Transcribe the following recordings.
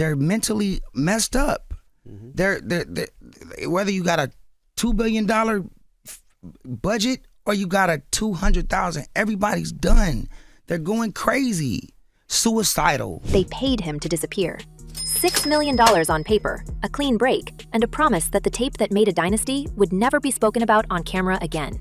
they're mentally messed up. They're whether you got a $2 billion budget or you got a 200,000, everybody's done. They're going crazy, suicidal. They paid him to disappear. $6 million on paper, a clean break, and a promise that the tape that made a dynasty would never be spoken about on camera again.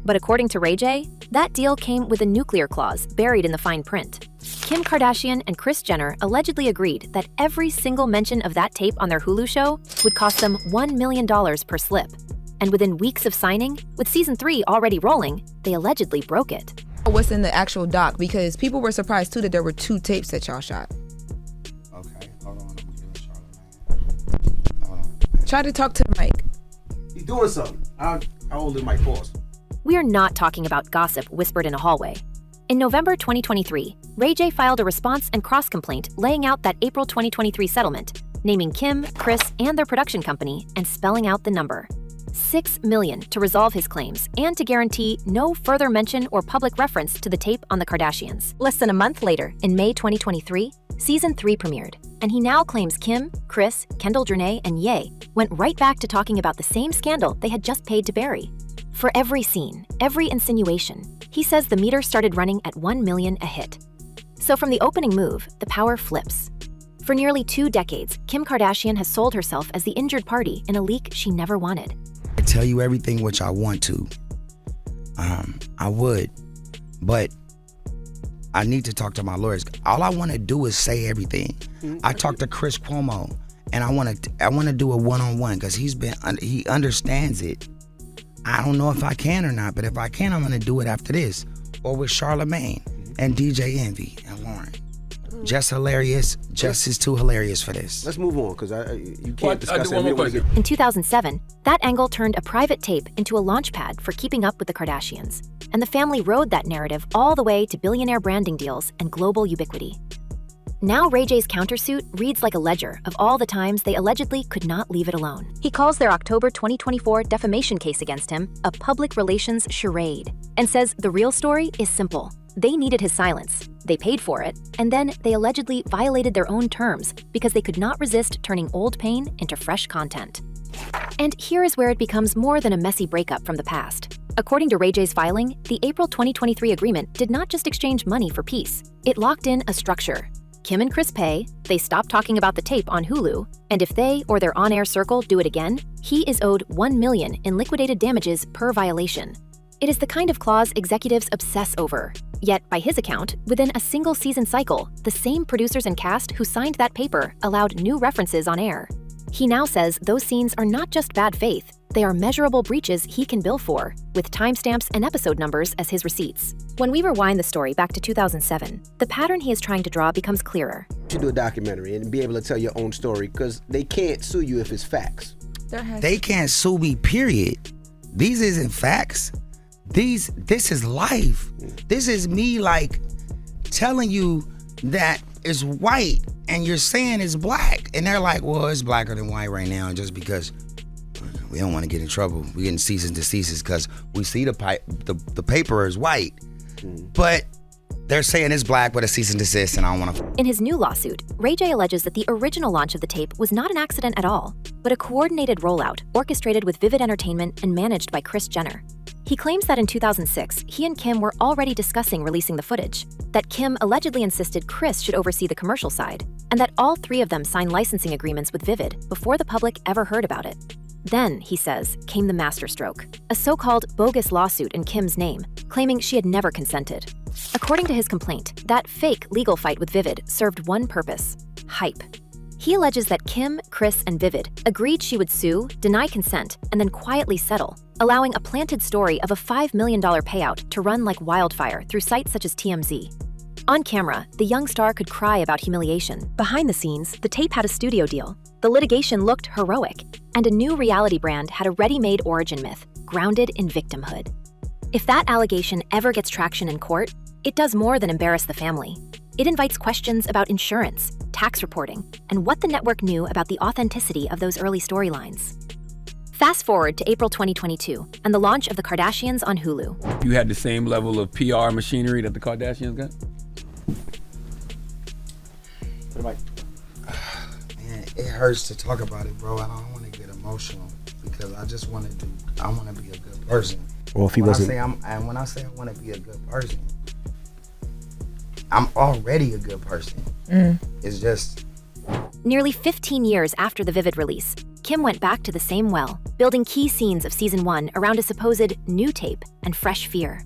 But according to Ray J, that deal came with a nuclear clause buried in the fine print. Kim Kardashian and Kris Jenner allegedly agreed that every single mention of that tape on their Hulu show would cost them $1 million per slip. And within weeks of signing, with season 3 already rolling, they allegedly broke it. What's in the actual doc? Because people were surprised too that there were 2 tapes that y'all shot. Okay, hold on. I'm giving Charlotte. Hold on. Try to talk to the mic. He's doing something. I'll hold the mic pause. We are not talking about gossip whispered in a hallway. In November 2023, Ray J filed a response and cross-complaint laying out that April 2023 settlement, naming Kim, Kris, and their production company, and spelling out the number. $6 million to resolve his claims and to guarantee no further mention or public reference to the tape on the Kardashians. Less than a month later, in May 2023, season 3 premiered, and he now claims Kim, Kris, Kendall Jenner, and Ye went right back to talking about the same scandal they had just paid to bury. For every scene, every insinuation, he says the meter started running at 1 million a hit. So from the opening move, the power flips. For nearly 2 decades, Kim Kardashian has sold herself as the injured party in a leak she never wanted. I tell you everything which I want to. I would, but I need to talk to my lawyers. All I want to do is say everything. I talked to Chris Cuomo, and I want to do a one-on-one because he understands it. I don't know if I can or not, but if I can, I'm going to do it after this, or with Charlamagne and DJ Envy and Lauren. Just hilarious. Just is too hilarious for this. Let's move on, because you can't discuss it. In 2007, that angle turned a private tape into a launch pad for keeping up with the Kardashians, and the family rode that narrative all the way to billionaire branding deals and global ubiquity. Now Ray J's countersuit reads like a ledger of all the times they allegedly could not leave it alone. He calls their October 2024 defamation case against him a public relations charade, and says the real story is simple. They needed his silence, they paid for it, and then they allegedly violated their own terms because they could not resist turning old pain into fresh content. And here is where it becomes more than a messy breakup from the past. According to Ray J's filing, the April 2023 agreement did not just exchange money for peace. It locked in a structure. Kim and Kris pay, they stop talking about the tape on Hulu, and if they or their on-air circle do it again, he is owed $1 million in liquidated damages per violation. It is the kind of clause executives obsess over. Yet, by his account, within a single season cycle, the same producers and cast who signed that paper allowed new references on air. He now says those scenes are not just bad faith, they are measurable breaches he can bill for, with timestamps and episode numbers as his receipts. When we rewind the story back to 2007, the pattern he is trying to draw becomes clearer. You should do a documentary and be able to tell your own story, because they can't sue you if it's facts. They can't sue me, period. These isn't facts. This is life. This is me like telling you that it's white and you're saying it's black. And they're like, well, it's blacker than white right now just because we don't want to get in trouble. We're getting cease and desist because we see the paper is white. But they're saying it's black with a cease and desist, and I don't want to. In his new lawsuit, Ray J alleges that the original launch of the tape was not an accident at all, but a coordinated rollout orchestrated with Vivid Entertainment and managed by Kris Jenner. He claims that in 2006, he and Kim were already discussing releasing the footage, that Kim allegedly insisted Kris should oversee the commercial side, and that all 3 of them signed licensing agreements with Vivid before the public ever heard about it. Then, he says, came the masterstroke, a so-called bogus lawsuit in Kim's name, claiming she had never consented. According to his complaint, that fake legal fight with Vivid served one purpose: hype. He alleges that Kim, Kris, and Vivid agreed she would sue, deny consent, and then quietly settle, allowing a planted story of a $5 million payout to run like wildfire through sites such as TMZ. On camera, the young star could cry about humiliation. Behind the scenes, the tape had a studio deal. The litigation looked heroic, and a new reality brand had a ready-made origin myth, grounded in victimhood. If that allegation ever gets traction in court, it does more than embarrass the family. It invites questions about insurance, tax reporting, and what the network knew about the authenticity of those early storylines. Fast forward to April 2022 and the launch of the Kardashians on Hulu. You had the same level of PR machinery that the Kardashians got? And it hurts to talk about it, bro. I don't want to get emotional because I just want to I want to be a good person. Well, if he wasn't, when I say I want to be a good person, I'm already a good person. It's just. Nearly 15 years after the Vivid release, Kim went back to the same well, building key scenes of season 1 around a supposed new tape and fresh fear.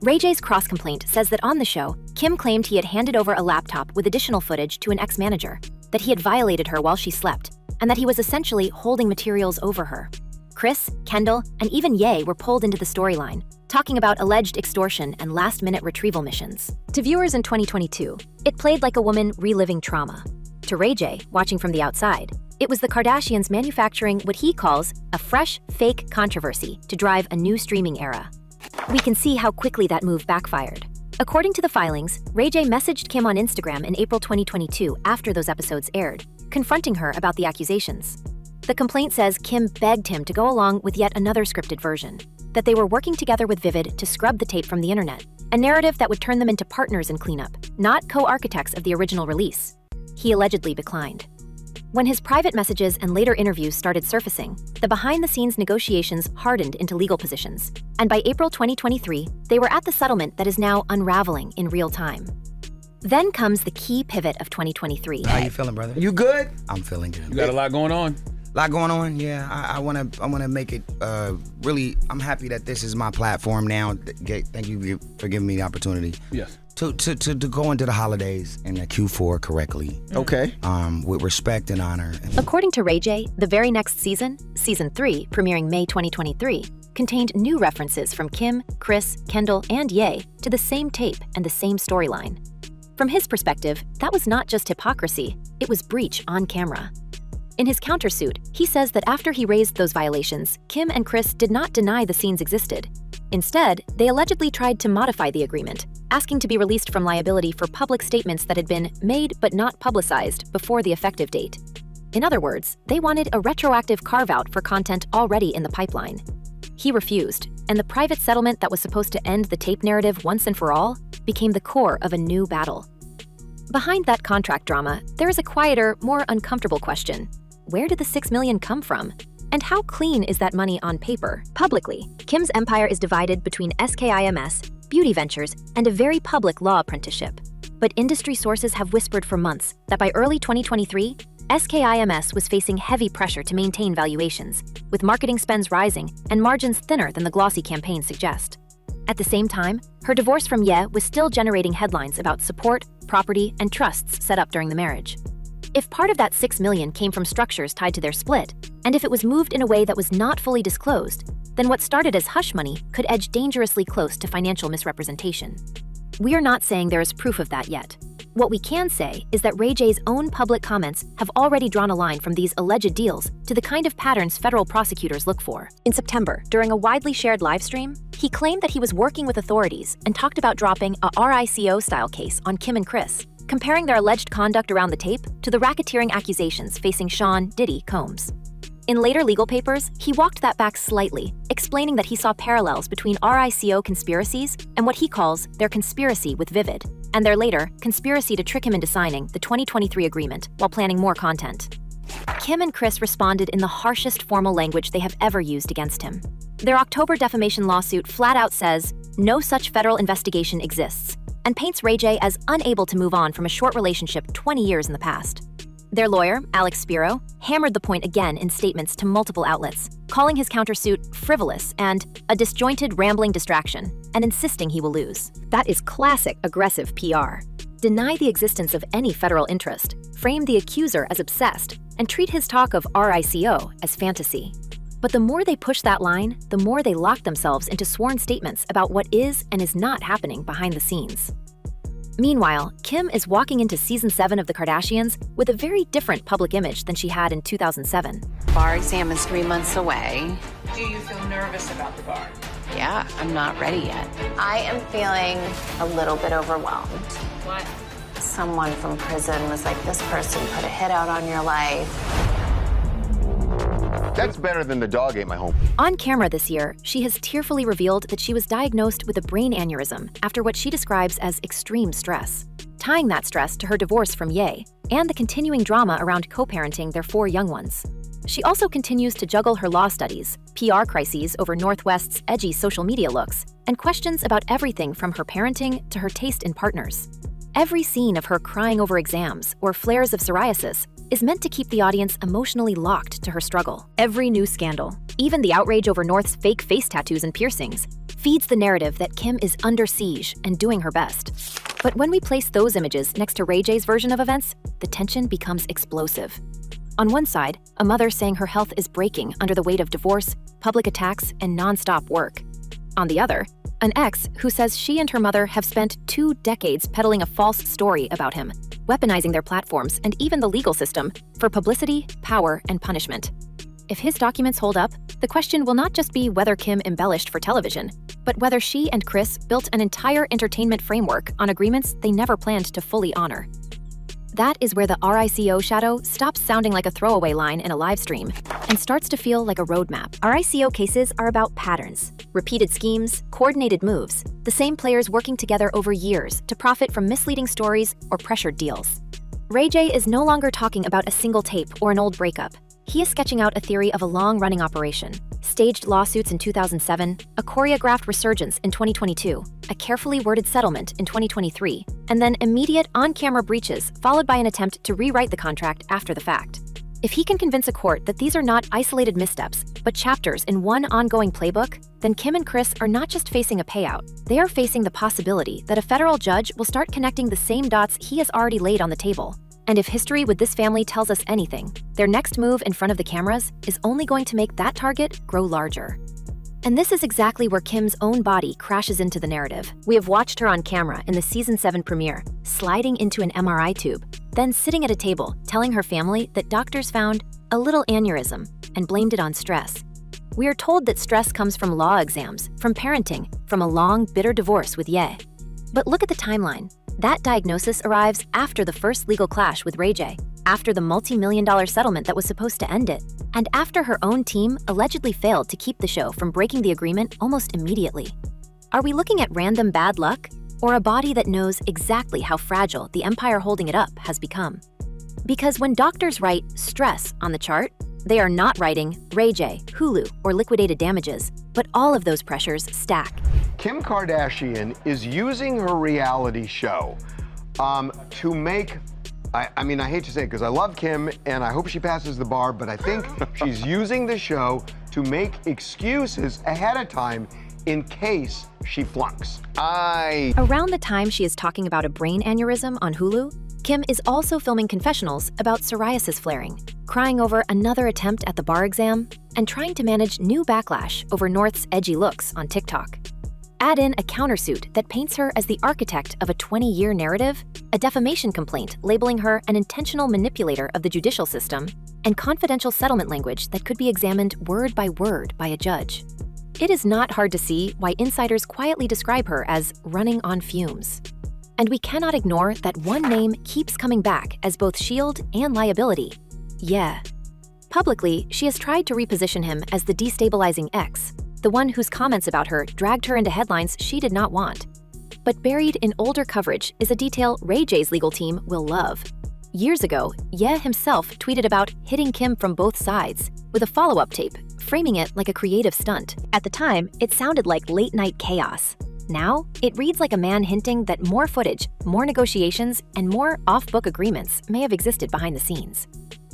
Ray J's cross-complaint says that on the show, Kim claimed he had handed over a laptop with additional footage to an ex-manager, that he had violated her while she slept, and that he was essentially holding materials over her. Kris, Kendall, and even Ye were pulled into the storyline, talking about alleged extortion and last-minute retrieval missions. To viewers in 2022, it played like a woman reliving trauma. To Ray J, watching from the outside, it was the Kardashians manufacturing what he calls a fresh, fake controversy to drive a new streaming era. We can see how quickly that move backfired. According to the filings, Ray J messaged Kim on Instagram in April 2022 after those episodes aired, confronting her about the accusations. The complaint says Kim begged him to go along with yet another scripted version, that they were working together with Vivid to scrub the tape from the internet, a narrative that would turn them into partners in cleanup, not co-architects of the original release. He allegedly declined. When his private messages and later interviews started surfacing, the behind-the-scenes negotiations hardened into legal positions, and by April 2023, they were at the settlement that is now unraveling in real time. Then comes the key pivot of 2023. How you feeling, brother? you good? I'm feeling good. You got a lot going on. Lot going on, yeah. I wanna make it really. I'm happy that this is my platform now. Thank you for giving me the opportunity. Yes. To go into the holidays and the Q4 correctly. Okay. With respect and honor. According to Ray J, the very next season, season 3, premiering May 2023, contained new references from Kim, Kris, Kendall, and Ye to the same tape and the same storyline. From his perspective, that was not just hypocrisy, it was breach on camera. In his countersuit, he says that after he raised those violations, Kim and Kris did not deny the scenes existed. Instead, they allegedly tried to modify the agreement, asking to be released from liability for public statements that had been made but not publicized before the effective date. In other words, they wanted a retroactive carve-out for content already in the pipeline. He refused, and the private settlement that was supposed to end the tape narrative once and for all became the core of a new battle. Behind that contract drama, there is a quieter, more uncomfortable question. Where did the $6 million come from? And how clean is that money on paper? Publicly, Kim's empire is divided between SKIMS, beauty ventures, and a very public law apprenticeship. But industry sources have whispered for months that by early 2023, SKIMS was facing heavy pressure to maintain valuations, with marketing spends rising and margins thinner than the glossy campaigns suggest. At the same time, her divorce from Ye was still generating headlines about support, property, and trusts set up during the marriage. If part of that $6 million came from structures tied to their split, and if it was moved in a way that was not fully disclosed, then what started as hush money could edge dangerously close to financial misrepresentation. We are not saying there is proof of that yet. What we can say is that Ray J's own public comments have already drawn a line from these alleged deals to the kind of patterns federal prosecutors look for. In September, during a widely shared livestream, he claimed that he was working with authorities and talked about dropping a RICO-style case on Kim and Kris, comparing their alleged conduct around the tape to the racketeering accusations facing Sean Diddy Combs. In later legal papers, he walked that back slightly, explaining that he saw parallels between RICO conspiracies and what he calls their conspiracy with Vivid, and their later conspiracy to trick him into signing the 2023 agreement while planning more content. Kim and Kris responded in the harshest formal language they have ever used against him. Their October defamation lawsuit flat out says, no such federal investigation exists, and paints Ray J as unable to move on from a short relationship 20 years in the past. Their lawyer, Alex Spiro, hammered the point again in statements to multiple outlets, calling his countersuit frivolous and a disjointed, rambling distraction, and insisting he will lose. That is classic aggressive PR. Deny the existence of any federal interest, frame the accuser as obsessed, and treat his talk of RICO as fantasy. But the more they push that line, the more they lock themselves into sworn statements about what is and is not happening behind the scenes. Meanwhile, Kim is walking into season 7 of The Kardashians with a very different public image than she had in 2007. Bar exam is 3 months away. Do you feel nervous about the bar? Yeah, I'm not ready yet. I am feeling a little bit overwhelmed. What? Someone from prison was like, this person put a hit out on your life. That's better than the dog ate my home. On camera this year, she has tearfully revealed that she was diagnosed with a brain aneurysm after what she describes as extreme stress. Tying that stress to her divorce from Ye, and the continuing drama around co-parenting their 4 young ones. She also continues to juggle her law studies, PR crises over Northwest's edgy social media looks, and questions about everything from her parenting to her taste in partners. Every scene of her crying over exams or flares of psoriasis is meant to keep the audience emotionally locked to her struggle. Every new scandal, even the outrage over North's fake face tattoos and piercings, feeds the narrative that Kim is under siege and doing her best. But when we place those images next to Ray J's version of events, the tension becomes explosive. On one side, a mother saying her health is breaking under the weight of divorce, public attacks, and nonstop work. On the other, an ex who says she and her mother have spent 2 decades peddling a false story about him, weaponizing their platforms and even the legal system for publicity, power, and punishment. If his documents hold up, the question will not just be whether Kim embellished for television, but whether she and Kris built an entire entertainment framework on agreements they never planned to fully honor. That is where the RICO shadow stops sounding like a throwaway line in a live stream and starts to feel like a roadmap. RICO cases are about patterns, repeated schemes, coordinated moves, the same players working together over years to profit from misleading stories or pressured deals. Ray J is no longer talking about a single tape or an old breakup. He is sketching out a theory of a long-running operation, staged lawsuits in 2007, a choreographed resurgence in 2022, a carefully worded settlement in 2023, and then immediate on-camera breaches followed by an attempt to rewrite the contract after the fact. If he can convince a court that these are not isolated missteps, but chapters in one ongoing playbook, then Kim and Kris are not just facing a payout, they are facing the possibility that a federal judge will start connecting the same dots he has already laid on the table. And if history with this family tells us anything, their next move in front of the cameras is only going to make that target grow larger. And this is exactly where Kim's own body crashes into the narrative. We have watched her on camera in the season 7 premiere, sliding into an MRI tube, then sitting at a table telling her family that doctors found a little aneurysm and blamed it on stress. We are told that stress comes from law exams, from parenting, from a long, bitter divorce with Ye. But look at the timeline. That diagnosis arrives after the first legal clash with Ray J, after the multi-million-dollar settlement that was supposed to end it, and after her own team allegedly failed to keep the show from breaking the agreement almost immediately. Are we looking at random bad luck, or a body that knows exactly how fragile the empire holding it up has become? Because when doctors write stress on the chart, they are not writing Ray J, Hulu, or liquidated damages, but all of those pressures stack. Kim Kardashian is using her reality show to make, I mean, I hate to say it because I love Kim and I hope she passes the bar, but I think she's using the show to make excuses ahead of time in case she flunks. Around the time she is talking about a brain aneurysm on Hulu, Kim is also filming confessionals about psoriasis flaring, crying over another attempt at the bar exam, and trying to manage new backlash over North's edgy looks on TikTok. Add in a countersuit that paints her as the architect of a 20-year narrative, a defamation complaint labeling her an intentional manipulator of the judicial system, and confidential settlement language that could be examined word by word by a judge. It is not hard to see why insiders quietly describe her as running on fumes. And we cannot ignore that one name keeps coming back as both shield and liability. Yeah. Publicly, she has tried to reposition him as the destabilizing ex, the one whose comments about her dragged her into headlines she did not want. But buried in older coverage is a detail Ray J's legal team will love. Years ago, Ye himself tweeted about hitting Kim from both sides, with a follow-up tape, framing it like a creative stunt. At the time, it sounded like late-night chaos. Now, it reads like a man hinting that more footage, more negotiations, and more off-book agreements may have existed behind the scenes.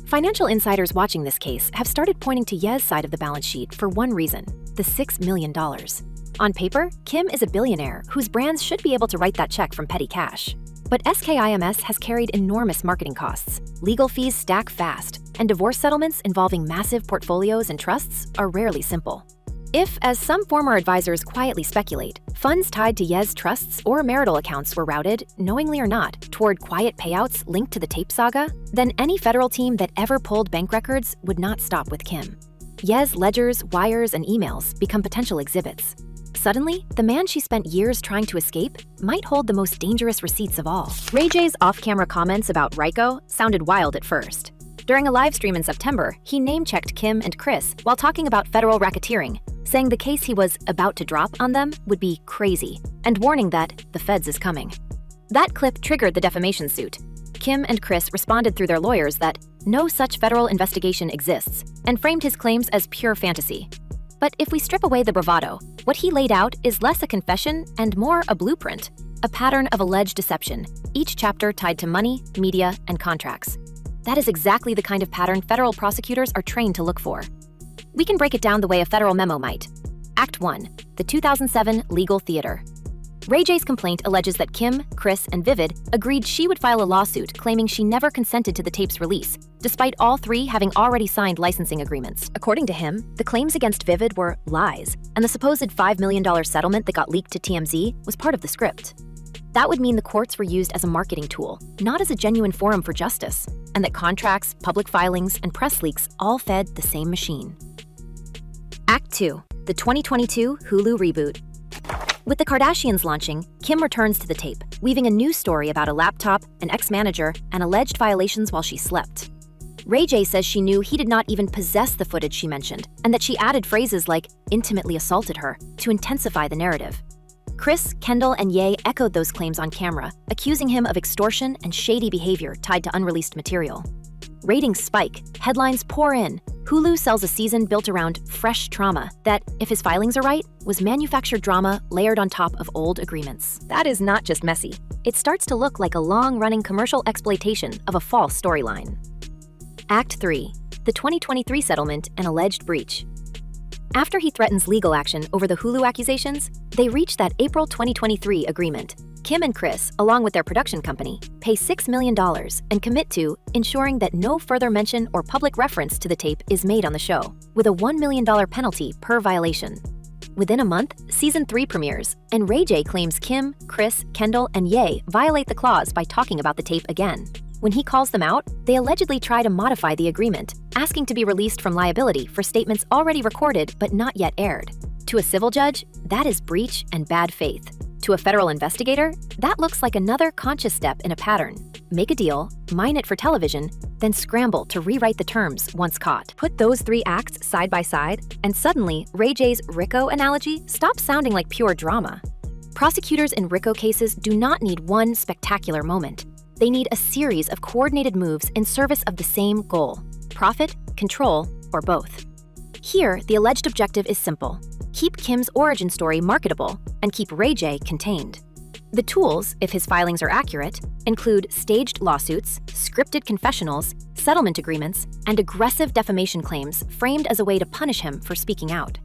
Financial insiders watching this case have started pointing to Ye's side of the balance sheet for one reason: the $6 million. On paper, Kim is a billionaire whose brands should be able to write that check from petty cash. But SKIMS has carried enormous marketing costs, legal fees stack fast, and divorce settlements involving massive portfolios and trusts are rarely simple. If, as some former advisors quietly speculate, funds tied to Ye's trusts or marital accounts were routed, knowingly or not, toward quiet payouts linked to the tape saga, then any federal team that ever pulled bank records would not stop with Kim. Ye's ledgers, wires, and emails become potential exhibits. Suddenly, the man she spent years trying to escape might hold the most dangerous receipts of all. Ray J's off-camera comments about RICO sounded wild at first. During a live stream in September, he name-checked Kim and Kris while talking about federal racketeering, saying the case he was about to drop on them would be crazy, and warning that the feds is coming. That clip triggered the defamation suit. Kim and Kris responded through their lawyers that no such federal investigation exists and framed his claims as pure fantasy. But if we strip away the bravado, what he laid out is less a confession and more a blueprint, a pattern of alleged deception, each chapter tied to money, media, and contracts. That is exactly the kind of pattern federal prosecutors are trained to look for. We can break it down the way a federal memo might. Act 1, the 2007 Legal Theater. Ray J's complaint alleges that Kim, Kris, and Vivid agreed she would file a lawsuit claiming she never consented to the tape's release, despite all three having already signed licensing agreements. According to him, the claims against Vivid were lies, and the supposed $5 million settlement that got leaked to TMZ was part of the script. That would mean the courts were used as a marketing tool, not as a genuine forum for justice, and that contracts, public filings, and press leaks all fed the same machine. Act 2, the 2022 Hulu reboot. With the Kardashians launching, Kim returns to the tape, weaving a new story about a laptop, an ex-manager, and alleged violations while she slept. Ray J says she knew he did not even possess the footage she mentioned, and that she added phrases like intimately assaulted her to intensify the narrative. Kris, Kendall, and Ye echoed those claims on camera, accusing him of extortion and shady behavior tied to unreleased material. Ratings spike, headlines pour in. Hulu sells a season built around fresh trauma that, if his filings are right, was manufactured drama layered on top of old agreements. That is not just messy. It starts to look like a long-running commercial exploitation of a false storyline. Act 3, the 2023 settlement and alleged breach. After he threatens legal action over the Hulu accusations, they reach that April 2023 agreement. Kim and Kris, along with their production company, pay $6 million and commit to ensuring that no further mention or public reference to the tape is made on the show, with a $1 million penalty per violation. Within a month, Season 3 premieres, and Ray J claims Kim, Kris, Kendall, and Ye violate the clause by talking about the tape again. When he calls them out, they allegedly try to modify the agreement, asking to be released from liability for statements already recorded but not yet aired. To a civil judge, that is breach and bad faith. To a federal investigator, that looks like another conscious step in a pattern. Make a deal, mine it for television, then scramble to rewrite the terms once caught. Put those three acts side by side, and suddenly Ray J's RICO analogy stops sounding like pure drama. Prosecutors in RICO cases do not need one spectacular moment. They need a series of coordinated moves in service of the same goal: profit, control, or both. Here, the alleged objective is simple: keep Kim's origin story marketable and keep Ray J contained. The tools, if his filings are accurate, include staged lawsuits, scripted confessionals, settlement agreements, and aggressive defamation claims framed as a way to punish him for speaking out.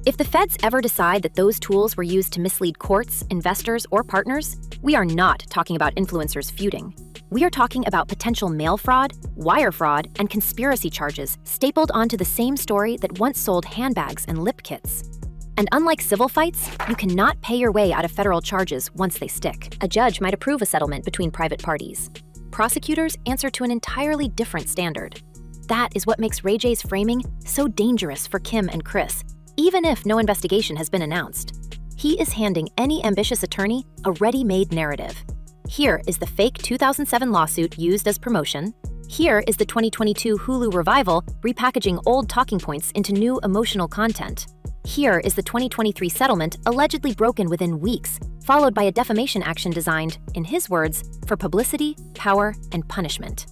If the feds ever decide that those tools were used to mislead courts, investors, or partners, we are not talking about influencers feuding. We are talking about potential mail fraud, wire fraud, and conspiracy charges stapled onto the same story that once sold handbags and lip kits. And unlike civil fights, you cannot pay your way out of federal charges once they stick. A judge might approve a settlement between private parties. Prosecutors answer to an entirely different standard. That is what makes Ray J's framing so dangerous for Kim and Kris, even if no investigation has been announced. He is handing any ambitious attorney a ready-made narrative. Here is the fake 2007 lawsuit used as promotion. Here is the 2022 Hulu revival repackaging old talking points into new emotional content. Here is the 2023 settlement allegedly broken within weeks, followed by a defamation action designed, in his words, for publicity, power, and punishment.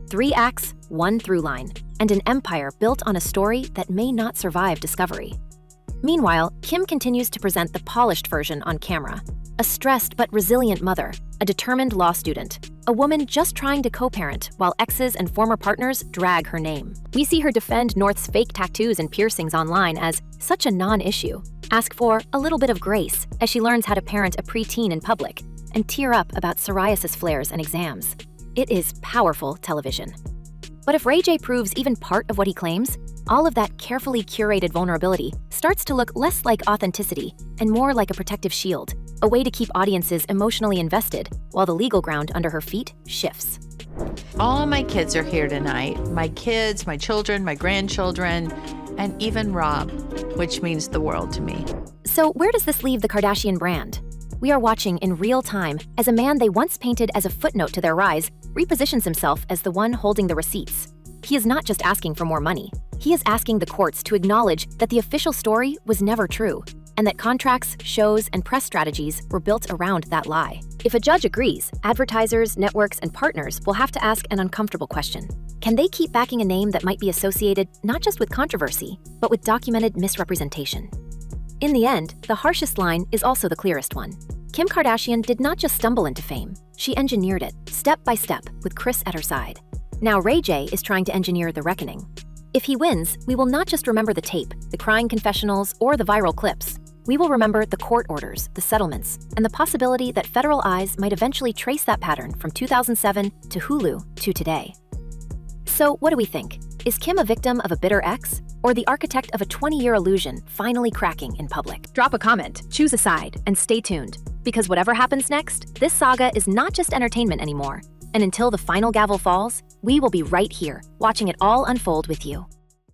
3 acts, 1 through line, and an empire built on a story that may not survive discovery. Meanwhile, Kim continues to present the polished version on camera. A stressed but resilient mother, a determined law student, a woman just trying to co-parent while exes and former partners drag her name. We see her defend North's fake tattoos and piercings online as such a non-issue, ask for a little bit of grace as she learns how to parent a preteen in public, and tear up about psoriasis flares and exams. It is powerful television. But if Ray J proves even part of what he claims, all of that carefully curated vulnerability starts to look less like authenticity and more like a protective shield, a way to keep audiences emotionally invested while the legal ground under her feet shifts. All my kids are here tonight. My kids, my children, my grandchildren, and even Rob, which means the world to me. So where does this leave the Kardashian brand? We are watching in real time as a man they once painted as a footnote to their rise repositions himself as the one holding the receipts. He is not just asking for more money. He is asking the courts to acknowledge that the official story was never true, and that contracts, shows, and press strategies were built around that lie. If a judge agrees, advertisers, networks, and partners will have to ask an uncomfortable question. Can they keep backing a name that might be associated not just with controversy, but with documented misrepresentation? In the end, the harshest line is also the clearest one. Kim Kardashian did not just stumble into fame. She engineered it, step by step, with Kris at her side. Now Ray J is trying to engineer the reckoning. If he wins, we will not just remember the tape, the crying confessionals, or the viral clips. We will remember the court orders, the settlements, and the possibility that federal eyes might eventually trace that pattern from 2007 to Hulu to today. So what do we think? Is Kim a victim of a bitter ex, or the architect of a 20-year illusion finally cracking in public? Drop a comment, choose a side, and stay tuned. Because whatever happens next, this saga is not just entertainment anymore. And until the final gavel falls, we will be right here, watching it all unfold with you.